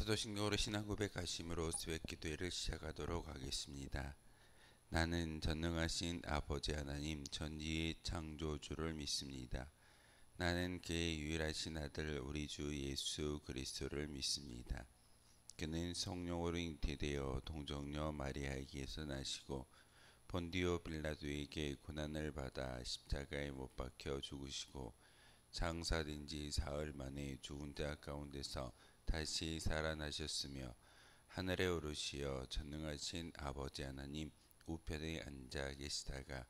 사도신경으로 신앙 고백하심으로 스웩 기도회를 시작하도록 하겠습니다. 나는 전능하신 아버지 하나님 전지의 창조주를 믿습니다. 나는 그의 유일하신 아들 우리 주 예수 그리스도를 믿습니다. 그는 성령으로 잉태되어 동정녀 마리아에게서 나시고 본디오 빌라도에게 고난을 받아 십자가에 못 박혀 죽으시고 장사된 지 사흘 만에 죽은 자 가운데서 다시 살아나셨으며 하늘에 오르시어 전능하신 아버지 하나님 우편에 앉아 계시다가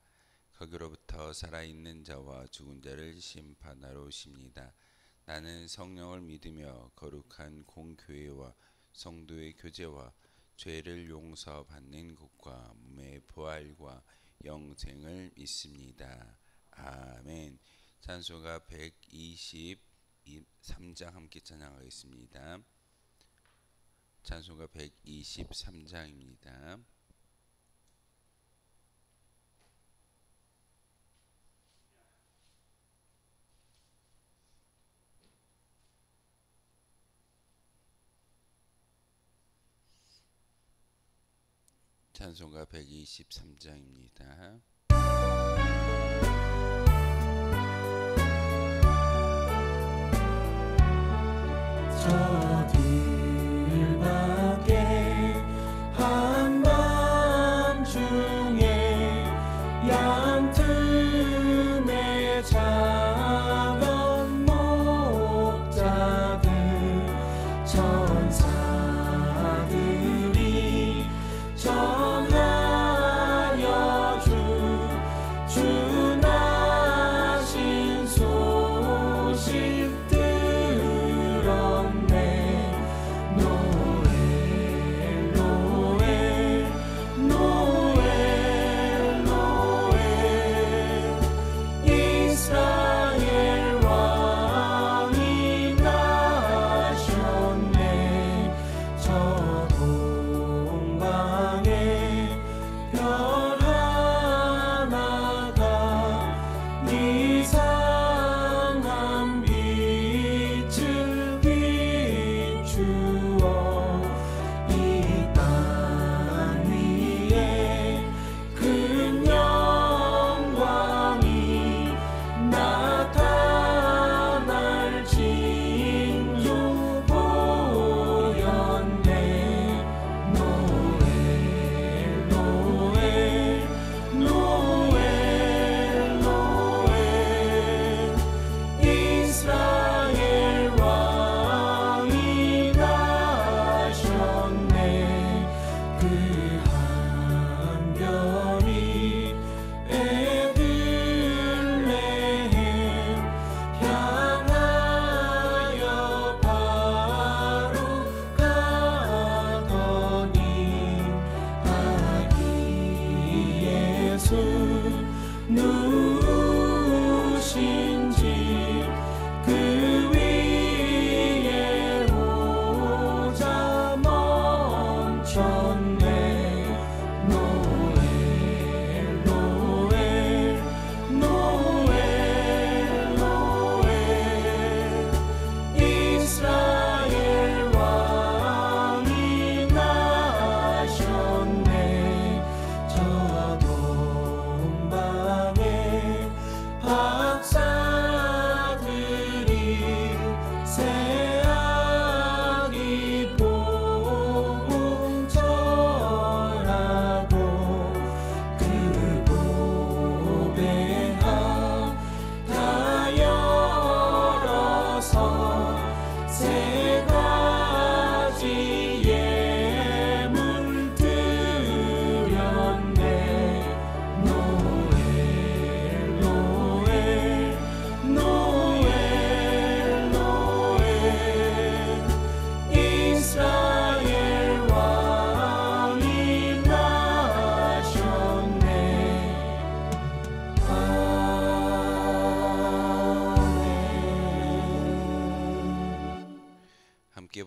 거기로부터 살아있는 자와 죽은 자를 심판하러 오십니다. 나는 성령을 믿으며 거룩한 공교회와 성도의 교제와 죄를 용서받는 것과 몸의 부활과 영생을 믿습니다. 아멘. 찬송가 123장 함께 찬양하겠습니다. 찬송가 123장입니다. 찬송가 123장입니다. 저 들밖에 한밤중에 양틈에 작은 목자들 천사들이 전하여 주 나신 소식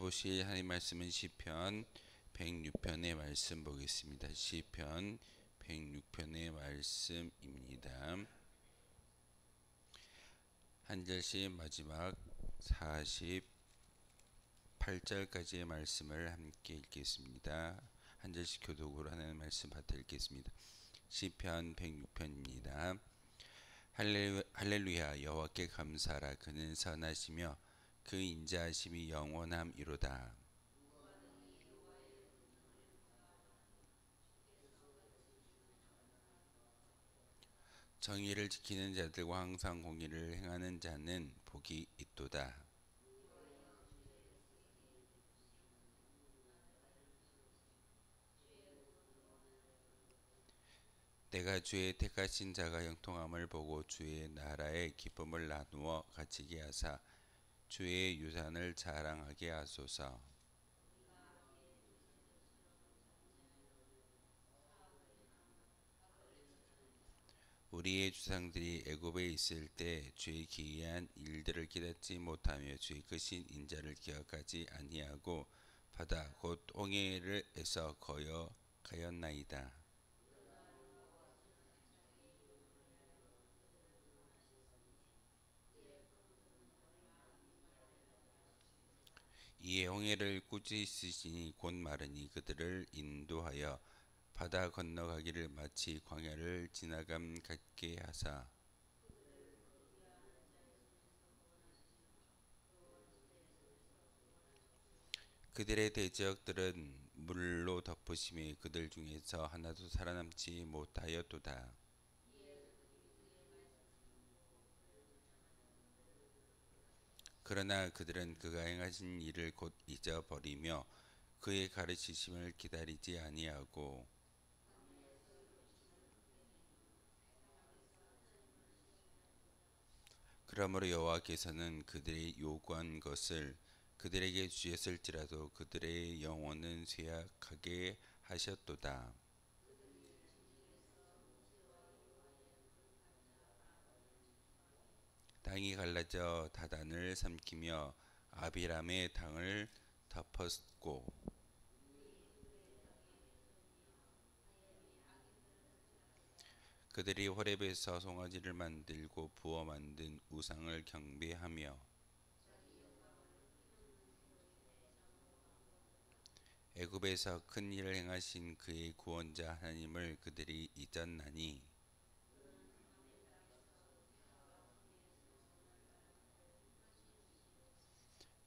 보실 하나님 말씀은 시편 106편의 말씀 보겠습니다. 시편 106편의 말씀입니다. 한 절씩 마지막 8절까지의 말씀을 함께 읽겠습니다. 한 절씩 교독으로 하는 말씀 받아 읽겠습니다. 시편 106편입니다. 할렐루야 여호와께 감사하라. 그는 선하시며 그 인자하심이 영원함이로다. 정의를 지키는 자들과 항상 공의를 행하는 자는 복이 있도다. 내가 주의 택하신 자가 형통함을 보고 주의 나라의 기쁨을 나누어 가지게 하사 주의 유산을 자랑하게 하소서. 우리의 주상들이 애굽에 있을 때 주의 기이한 일들을 깨닫지 못하며 주의 크신 인자를 기억하지 아니하고 바다 곧 홍해에서 거여 가였나이다. 이에 홍해를 꾸짖으시니 곧 마르니 그들을 인도하여 바다 건너가기를 마치 광야를 지나감 같게 하사 그들의 대적들은 물로 덮으심에 그들 중에서 하나도 살아남지 못하였도다. 그러나 그들은 그가 행하신 일을 곧 잊어버리며 그의 가르치심을 기다리지 아니하고 그러므로 여호와께서는 그들이 요구한 것을 그들에게 주셨을지라도 그들의 영혼은 쇠약하게 하셨도다. 땅이 갈라져 다단을 삼키며 아비람의 당을 덮었고 그들이 호렙에서 송아지를 만들고 부어 만든 우상을 경배하며 애굽에서 큰 일을 행하신 그의 구원자 하나님을 그들이 잊었나니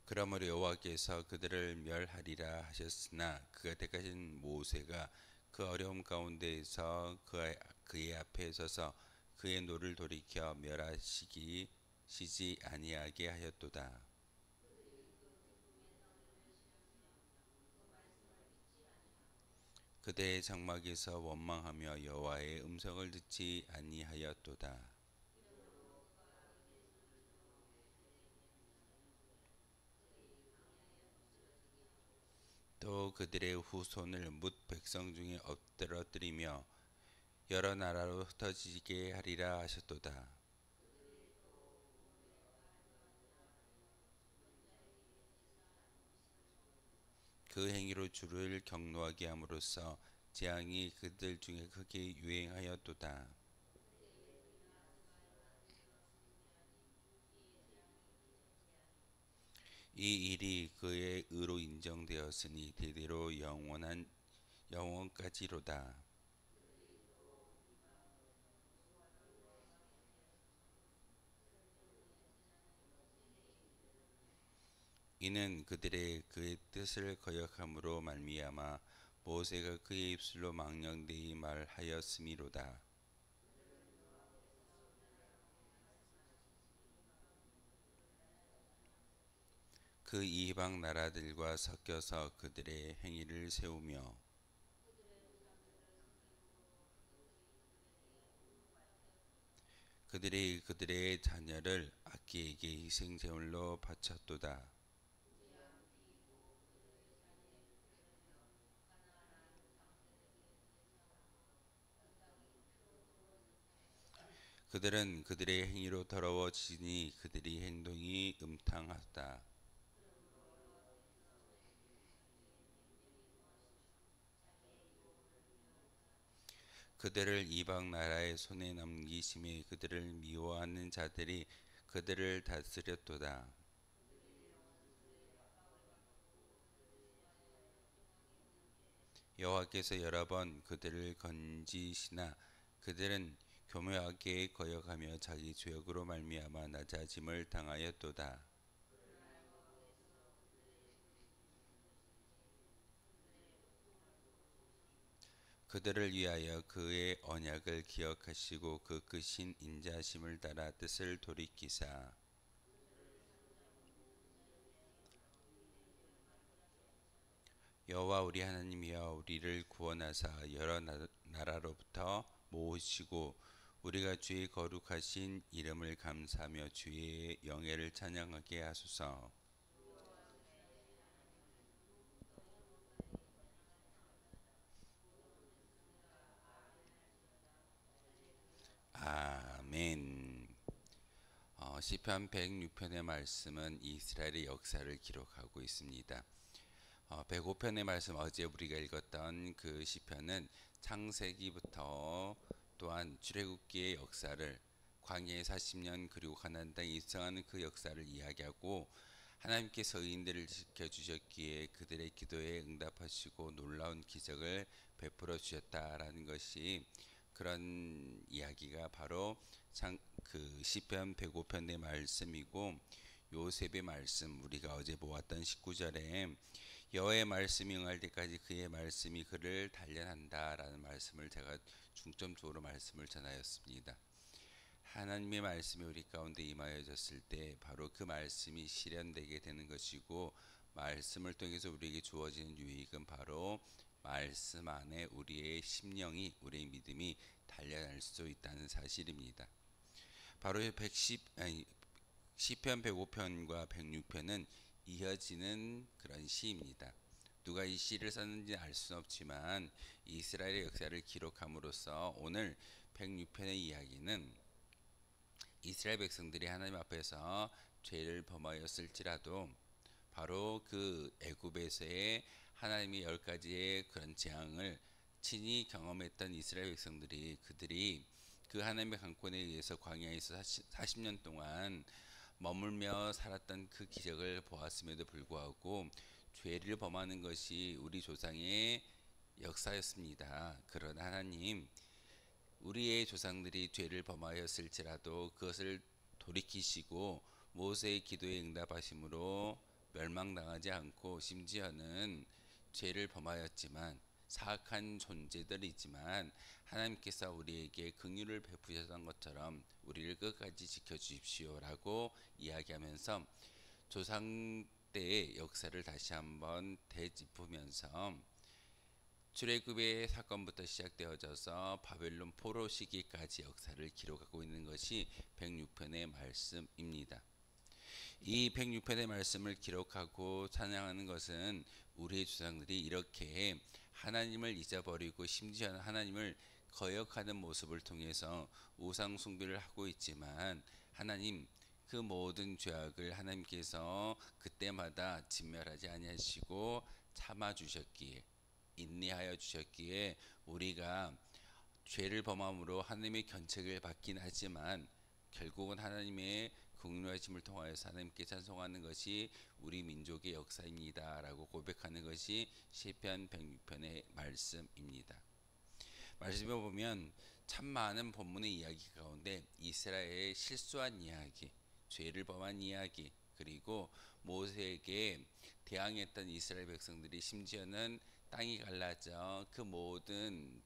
그러므로 여호와께서 그들을 멸하리라 하셨으나 그가 택하신 모세가 그 어려움 가운데에서 그의 앞에 서서 그의 노를 돌이켜 멸하시지 아니하게 하였도다. 그들의 장막에서 원망하며 여호와의 음성을 듣지 아니하였도다. 또 그들의 후손을 뭇 백성 중에 엎드러뜨리며 여러 나라로 흩어지게 하리라 하셨도다. 그 행위로 주를 경노하게 함으로써 재앙이 그들 중에 크게 유행하였도다. 이 일이 그의 의로 인정되었으니 대대로 영원까지로다. 이는 그들의 그의 뜻을 거역함으로 말미암아 모세가 그의 입술로 망령되이 말하였음이로다. 그 이방 나라들과 섞여서 그들의 행위를 세우며 그들이 그들의 자녀를 악기에게 희생제물로 바쳤도다. 그들은 그들의 행위로 더러워지니 그들의 행동이 음탕하다. 그들을 이방 나라의 손에 넘기심에 그들을 미워하는 자들이 그들을 다스렸도다. 여호와께서 여러 번 그들을 건지시나 그들은 교묘하게 거역하며 자기 죄악으로 말미암아 낮아짐을 당하였도다. 그들을 위하여 그의 언약을 기억하시고 그 크신 인자심을 따라 뜻을 돌이키사 여호와 우리 하나님이여 우리를 구원하사 여러 나라로부터 모으시고 우리가 주의 거룩하신 이름을 감사하며 주의 영예를 찬양하게 하소서. 아멘. 시편 106편의 말씀은 이스라엘의 역사를 기록하고 있습니다. 105편의 말씀, 어제 우리가 읽었던 그 시편은 창세기부터 또한 출애굽기의 역사를, 광야의 40년 그리고 가나안 땅에 입성하는 그 역사를 이야기하고, 하나님께서 의인들을 지켜주셨기에 그들의 기도에 응답하시고 놀라운 기적을 베풀어 주셨다라는 것이, 그런 이야기가 바로 그 시편 105편의 말씀이고, 요셉의 말씀, 우리가 어제 보았던 19절에 여호와의 말씀이 응할 때까지 그의 말씀이 그를 단련한다라는 말씀을 제가 중점적으로 말씀을 전하였습니다. 하나님의 말씀이 우리 가운데 임하여졌을 때 바로 그 말씀이 실현되게 되는 것이고, 말씀을 통해서 우리에게 주어지는 유익은 바로 말씀 안에 우리의 심령이, 우리의 믿음이 단련할 수 있다는 사실입니다. 바로 시편 105편과 106편은 이어지는 그런 시입니다. 누가 이 시를 썼는지 알 수는 없지만 이스라엘의 역사를 기록함으로써 오늘 106편의 이야기는 이스라엘 백성들이 하나님 앞에서 죄를 범하였을지라도 바로 그 애굽에서의 하나님의 10가지의 그런 재앙을 친히 경험했던 이스라엘 백성들이, 그들이 그 하나님의 강권에 의해서 광야에서 40년 동안 머물며 살았던 그 기적을 보았음에도 불구하고 죄를 범하는 것이 우리 조상의 역사였습니다. 그러나 하나님, 우리의 조상들이 죄를 범하였을지라도 그것을 돌이키시고 모세의 기도에 응답하심으로 멸망당하지 않고, 심지어는 죄를 범하였지만 사악한 존재들이지만 하나님께서 우리에게 긍휼을 베푸셨던 것처럼 우리를 끝까지 지켜주십시오라고 이야기하면서 조상 때의 역사를 다시 한번 되짚으면서 출애굽의 사건부터 시작되어져서 바벨론 포로 시기까지 역사를 기록하고 있는 것이 106편의 말씀입니다. 이 106편의 말씀을 기록하고 찬양하는 것은 우리의 조상들이 이렇게 하나님을 잊어버리고 심지어 하나님을 거역하는 모습을 통해서 우상 숭배를 하고 있지만, 하나님 그 모든 죄악을 하나님께서 그때마다 진멸하지 아니하시고 참아 주셨기에, 인내하여 주셨기에 우리가 죄를 범함으로 하나님의 견책을 받긴 하지만 결국은 하나님의 긍휼하심을 통하여서 하나님께 찬송하는 것이 우리 민족의 역사입니다 라고 고백하는 것이 시편 106편의 말씀입니다. 말씀에 보면 참 많은 본문의 이야기 가운데 이스라엘의 실수한 이야기, 죄를 범한 이야기, 그리고 모세에게 대항했던 이스라엘 백성들이 심지어는 땅이 갈라져 그 모든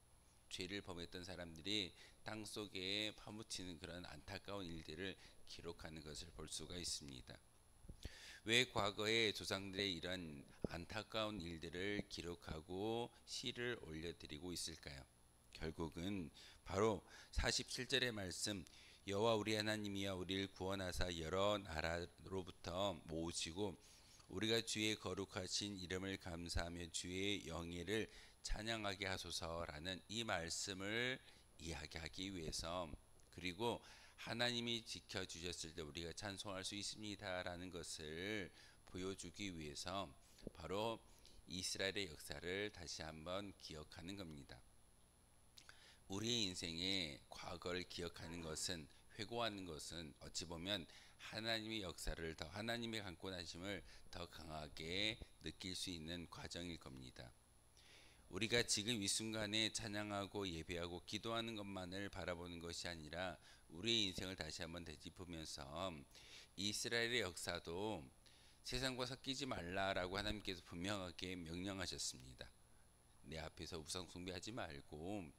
죄를 범했던 사람들이 땅 속에 파묻히는 그런 안타까운 일들을 기록하는 것을 볼 수가 있습니다. 왜 과거의 조상들의 이런 안타까운 일들을 기록하고 시를 올려드리고 있을까요? 결국은 바로 47절의 말씀, 여호와 우리 하나님이여 우리를 구원하사 여러 나라로부터 모으시고 우리가 주의 거룩하신 이름을 감사하며 주의 영예를 찬양하게 하소서라는 이 말씀을 이야기하기 위해서, 그리고 하나님이 지켜주셨을 때 우리가 찬송할 수 있습니다라는 것을 보여주기 위해서 바로 이스라엘의 역사를 다시 한번 기억하는 겁니다. 우리의 인생의 과거를 기억하는 것은, 회고하는 것은 어찌 보면 하나님의 역사를 더, 하나님의 강권하심을 더 강하게 느낄 수 있는 과정일 겁니다. 우리가 지금 이 순간에 찬양하고 예배하고 기도하는 것만을 바라보는 것이 아니라 우리의 인생을 다시 한번 되짚으면서 이스라엘의 역사도 세상과 섞이지 말라라고 하나님께서 분명하게 명령하셨습니다. 내 앞에서 우상 숭배하지 말고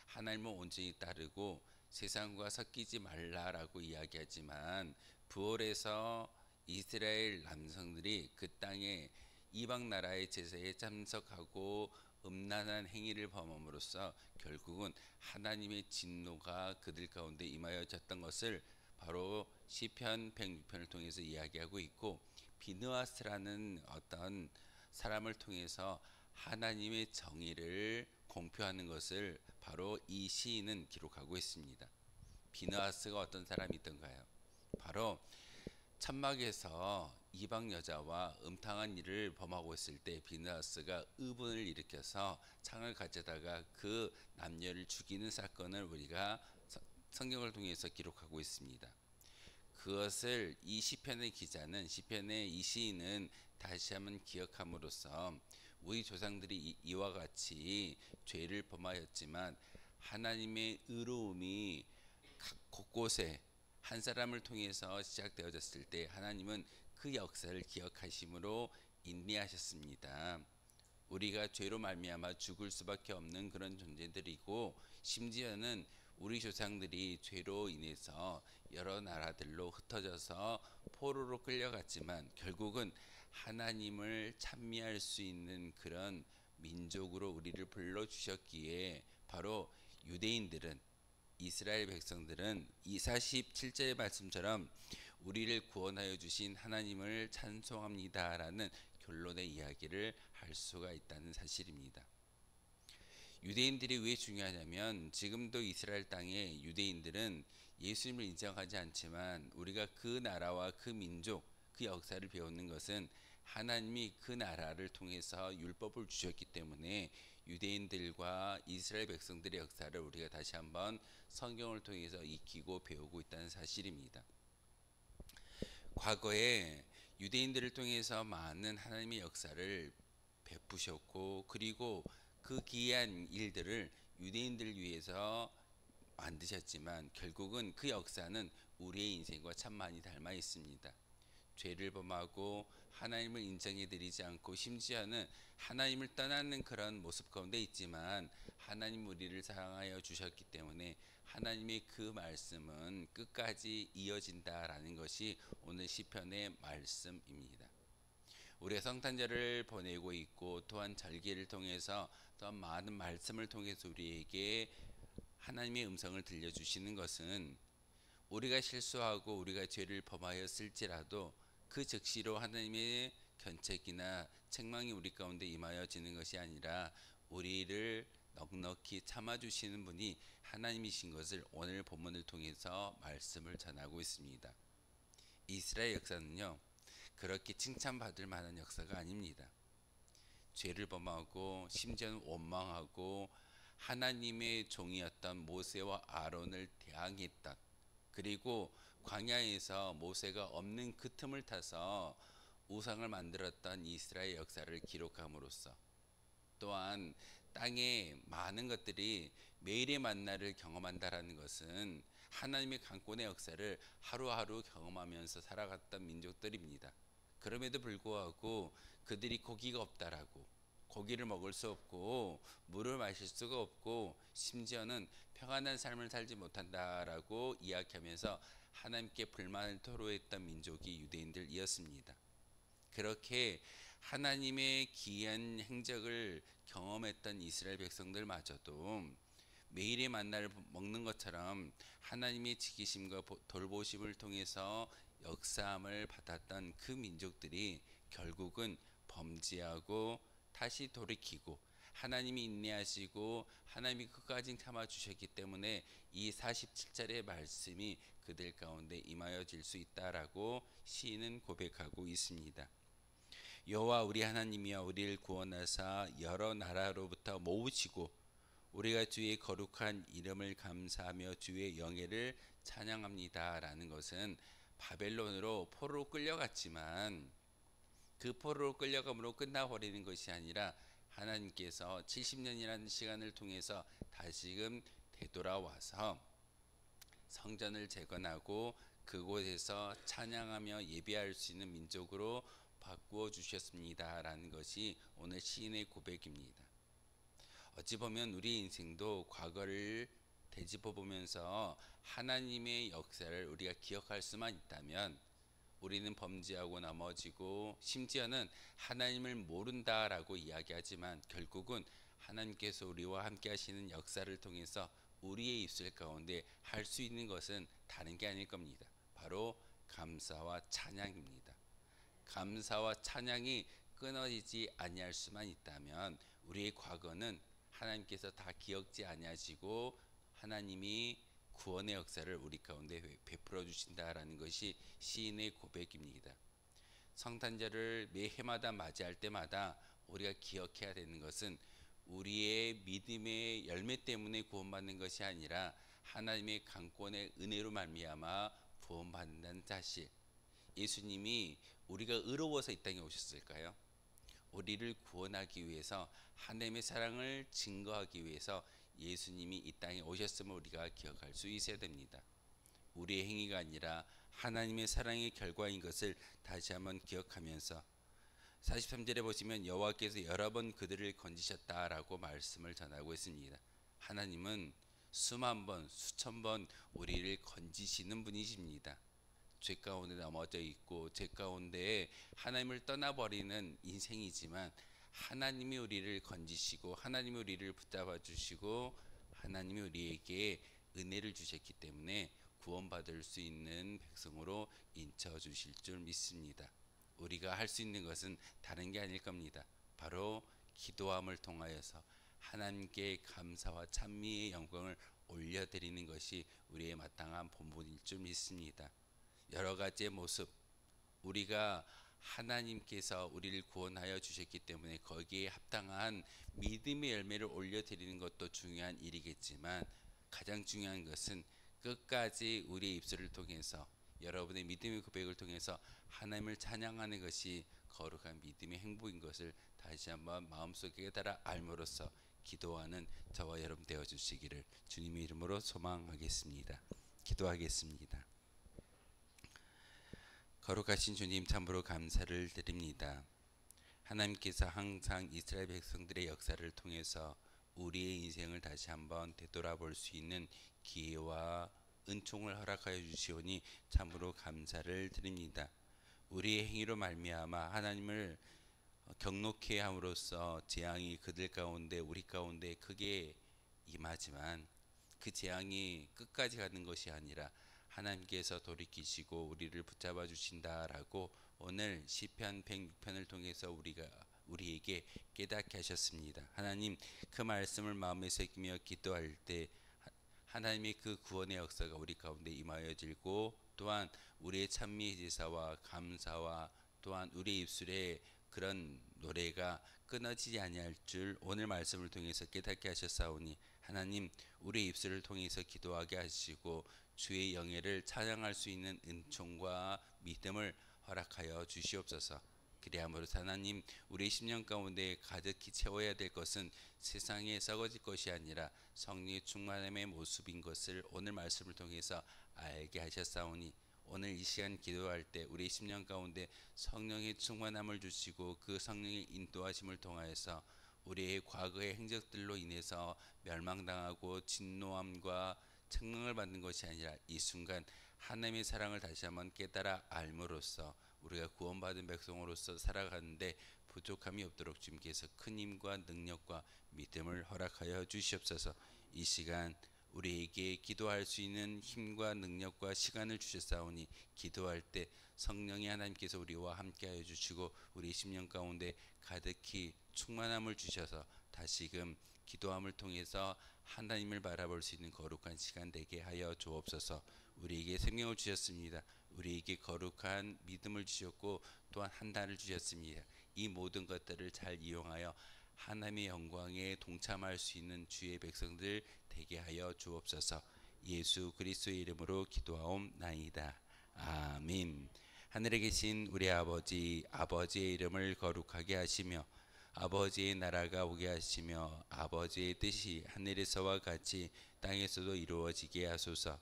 하나님을 온전히 따르고 세상과 섞이지 말라라고 이야기하지만 부활에서 이스라엘 남성들이 그 땅에 이방 나라의 제사에 참석하고 음란한 행위를 범함으로써 결국은 하나님의 진노가 그들 가운데 임하여졌던 것을 바로 시편 106편을 통해서 이야기하고 있고, 비느하스라는 어떤 사람을 통해서 하나님의 정의를 공표하는 것을 바로 이 시인은 기록하고 있습니다. 비느하스가 어떤 사람이던가요? 바로 천막에서 이방 여자와 음탕한 일을 범하고 있을 때 비느하스가 의분을 일으켜서 창을 가져다가 그 남녀를 죽이는 사건을 우리가 성경을 통해서 기록하고 있습니다. 그것을 이 시편의 기자는, 시편의 이 시인은 다시 한번 기억함으로써 우리 조상들이 이와 같이 죄를 범하였지만 하나님의 의로움이 각 곳곳에 한 사람을 통해서 시작되어졌을 때 하나님은 그 역사를 기억하심으로 인내하셨습니다. 우리가 죄로 말미암아 죽을 수밖에 없는 그런 존재들이고, 심지어는 우리 조상들이 죄로 인해서 여러 나라들로 흩어져서 포로로 끌려갔지만 결국은 하나님을 찬미할 수 있는 그런 민족으로 우리를 불러주셨기에 바로 유대인들은, 이스라엘 백성들은 이 47절의 말씀처럼 우리를 구원하여 주신 하나님을 찬송합니다라는 결론의 이야기를 할 수가 있다는 사실입니다. 유대인들이 왜 중요하냐면, 지금도 이스라엘 땅의 유대인들은 예수님을 인정하지 않지만 우리가 그 나라와 그 민족, 그 역사를 배우는 것은 하나님이 그 나라를 통해서 율법을 주셨기 때문에 유대인들과 이스라엘 백성들의 역사를 우리가 다시 한번 성경을 통해서 익히고 배우고 있다는 사실입니다. 과거에 유대인들을 통해서 많은 하나님의 역사를 베푸셨고, 그리고 그 기이한 일들을 유대인들을 위해서 만드셨지만 결국은 그 역사는 우리의 인생과 참 많이 닮아 있습니다. 죄를 범하고 하나님을 인정해 드리지 않고 심지어는 하나님을 떠나는 그런 모습 가운데 있지만 하나님 우리를 사랑하여 주셨기 때문에 하나님의 그 말씀은 끝까지 이어진다라는 것이 오늘 시편의 말씀입니다. 우리가 성탄절을 보내고 있고, 또한 절기를 통해서 또한 많은 말씀을 통해서 우리에게 하나님의 음성을 들려주시는 것은, 우리가 실수하고 우리가 죄를 범하였을지라도 그 즉시로 하나님의 견책이나 책망이 우리 가운데 임하여지는 것이 아니라 우리를 넉넉히 참아주시는 분이 하나님이신 것을 오늘 본문을 통해서 말씀을 전하고 있습니다. 이스라엘 역사는요, 그렇게 칭찬받을 만한 역사가 아닙니다. 죄를 범하고 심지어는 원망하고 하나님의 종이었던 모세와 아론을 대항했던, 그리고 광야에서 모세가 없는 그 틈을 타서 우상을 만들었던 이스라엘 역사를 기록함으로써, 또한 땅에 많은 것들이 매일의 만나를 경험한다라는 것은 하나님의 강권의 역사를 하루하루 경험하면서 살아갔던 민족들입니다. 그럼에도 불구하고 그들이 고기가 없다라고, 고기를 먹을 수 없고 물을 마실 수가 없고 심지어는 평안한 삶을 살지 못한다라고 이야기하면서 하나님께 불만을 토로했던 민족이 유대인들이었습니다. 그렇게 하나님의 기이한 행적을 경험했던 이스라엘 백성들마저도 매일의 만나를 먹는 것처럼 하나님의 지키심과 돌보심을 통해서 역사함을 받았던 그 민족들이 결국은 범죄하고 다시 돌이키고, 하나님이 인내하시고 하나님이 끝까지 참아주셨기 때문에 이 47절의 말씀이 그들 가운데 임하여질 수 있다라고 시인은 고백하고 있습니다. 여호와 우리 하나님이여 우리를 구원하사 여러 나라로부터 모으시고 우리가 주의 거룩한 이름을 감사하며 주의 영예를 찬양합니다라는 것은, 바벨론으로 포로로 끌려갔지만 그 포로로 끌려감으로 끝나버리는 것이 아니라 하나님께서 70년이라는 시간을 통해서 다시금 되돌아와서 성전을 재건하고 그곳에서 찬양하며 예배할 수 있는 민족으로 바꾸어 주셨습니다라는 것이 오늘 시인의 고백입니다. 어찌 보면 우리 인생도 과거를 되짚어 보면서 하나님의 역사를 우리가 기억할 수만 있다면 우리는 범죄하고 넘어지고 심지어는 하나님을 모른다라고 이야기하지만 결국은 하나님께서 우리와 함께 하시는 역사를 통해서 우리의 입술 가운데 할 수 있는 것은 다른 게 아닐 겁니다. 바로 감사와 찬양입니다. 감사와 찬양이 끊어지지 아니할 수만 있다면 우리의 과거는 하나님께서 다 기억지 아니하시고 하나님이 구원의 역사를 우리 가운데 베풀어 주신다라는 것이 시인의 고백입니다. 성탄절을 매 해마다 맞이할 때마다 우리가 기억해야 되는 것은 우리의 믿음의 열매 때문에 구원받는 것이 아니라 하나님의 강권의 은혜로 말미암아 구원받는다는 사실. 예수님이 우리가 의로워서 이 땅에 오셨을까요? 우리를 구원하기 위해서 하나님의 사랑을 증거하기 위해서 예수님이 이 땅에 오셨음을 우리가 기억할 수 있어야 됩니다. 우리의 행위가 아니라 하나님의 사랑의 결과인 것을 다시 한번 기억하면서 43절에 보시면 여호와께서 여러 번 그들을 건지셨다라고 말씀을 전하고 있습니다. 하나님은 수만 번, 수천 번 우리를 건지시는 분이십니다. 죄 가운데 넘어져 있고 죄 가운데 하나님을 떠나버리는 인생이지만 하나님이 우리를 건지시고 하나님이 우리를 붙잡아 주시고 하나님이 우리에게 은혜를 주셨기 때문에 구원받을 수 있는 백성으로 인쳐 주실 줄 믿습니다. 우리가 할 수 있는 것은 다른 게 아닐 겁니다. 바로 기도함을 통하여서 하나님께 감사와 찬미의 영광을 올려드리는 것이 우리의 마땅한 본분일 줄 믿습니다. 여러 가지의 모습, 우리가 하나님께서 우리를 구원하여 주셨기 때문에 거기에 합당한 믿음의 열매를 올려드리는 것도 중요한 일이겠지만 가장 중요한 것은 끝까지 우리의 입술을 통해서 여러분의 믿음의 고백을 통해서 하나님을 찬양하는 것이 거룩한 믿음의 행복인 것을 다시 한번 마음속에 깨달아 알므로써 기도하는 저와 여러분 되어 주시기를 주님의 이름으로 소망하겠습니다. 기도하겠습니다. 거룩하신 주님, 참으로 감사를 드립니다. 하나님께서 항상 이스라엘 백성들의 역사를 통해서 우리의 인생을 다시 한번 되돌아볼 수 있는 기회와 은총을 허락하여 주시오니 참으로 감사를 드립니다. 우리의 행위로 말미암아 하나님을 경록케 함으로써 재앙이 그들 가운데 우리 가운데 크게 임하지만 그 재앙이 끝까지 가는 것이 아니라 하나님께서 돌이키시고 우리를 붙잡아 주신다라고 오늘 시편 106편을 통해서 우리에게 깨닫게 하셨습니다. 하나님, 그 말씀을 마음에 새기며 기도할 때 하나님의 그 구원의 역사가 우리 가운데 임하여지고 또한 우리의 찬미의 제사와 감사와 또한 우리의 입술에 그런 노래가 끊어지지 아니할 줄 오늘 말씀을 통해서 깨닫게 하셨사오니 하나님, 우리의 입술을 통해서 기도하게 하시고 주의 영예를 찬양할 수 있는 은총과 믿음을 허락하여 주시옵소서. 그리함으로 하나님, 우리 심령 가운데 가득히 채워야 될 것은 세상에 썩어질 것이 아니라 성령의 충만함의 모습인 것을 오늘 말씀을 통해서 알게 하셨사오니 오늘 이 시간 기도할 때 우리 심령 가운데 성령의 충만함을 주시고 그 성령의 인도하심을 통하여서 우리의 과거의 행적들로 인해서 멸망당하고 진노함과 책망을 받는 것이 아니라 이 순간 하나님의 사랑을 다시 한번 깨달아 알므로써 우리가 구원받은 백성으로서 살아가는데 부족함이 없도록 주님께서 큰 힘과 능력과 믿음을 허락하여 주시옵소서. 이 시간 우리에게 기도할 수 있는 힘과 능력과 시간을 주셨사오니 기도할 때 성령이 하나님께서 우리와 함께하여 주시고 우리 심령 가운데 가득히 충만함을 주셔서 다시금 기도함을 통해서 하나님을 바라볼 수 있는 거룩한 시간 되게 하여 주옵소서. 우리에게 생명을 주셨습니다. 우리에게 거룩한 믿음을 주셨고 또한 한단을 주셨습니다. 이 모든 것들을 잘 이용하여 하나님의 영광에 동참할 수 있는 주의 백성들 되게 하여 주옵소서. 예수 그리스도의 이름으로 기도하옵나이다. 아멘. 하늘에 계신 우리 아버지의 이름을 거룩하게 하시며 아버지의 나라가 오게 하시며 아버지의 뜻이 하늘에서와 같이 땅에서도 이루어지게 하소서.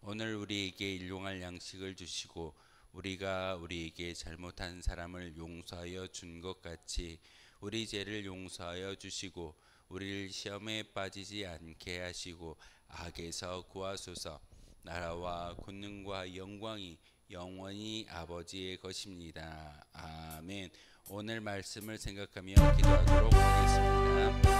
오늘 우리에게 일용할 양식을 주시고 우리가 우리에게 잘못한 사람을 용서하여 준 것 같이 우리 죄를 용서하여 주시고 우리를 시험에 빠지지 않게 하시고 악에서 구하소서. 나라와 권능과 영광이 영원히 아버지의 것입니다. 아멘. 오늘 말씀을 생각하며 기도하도록 하겠습니다.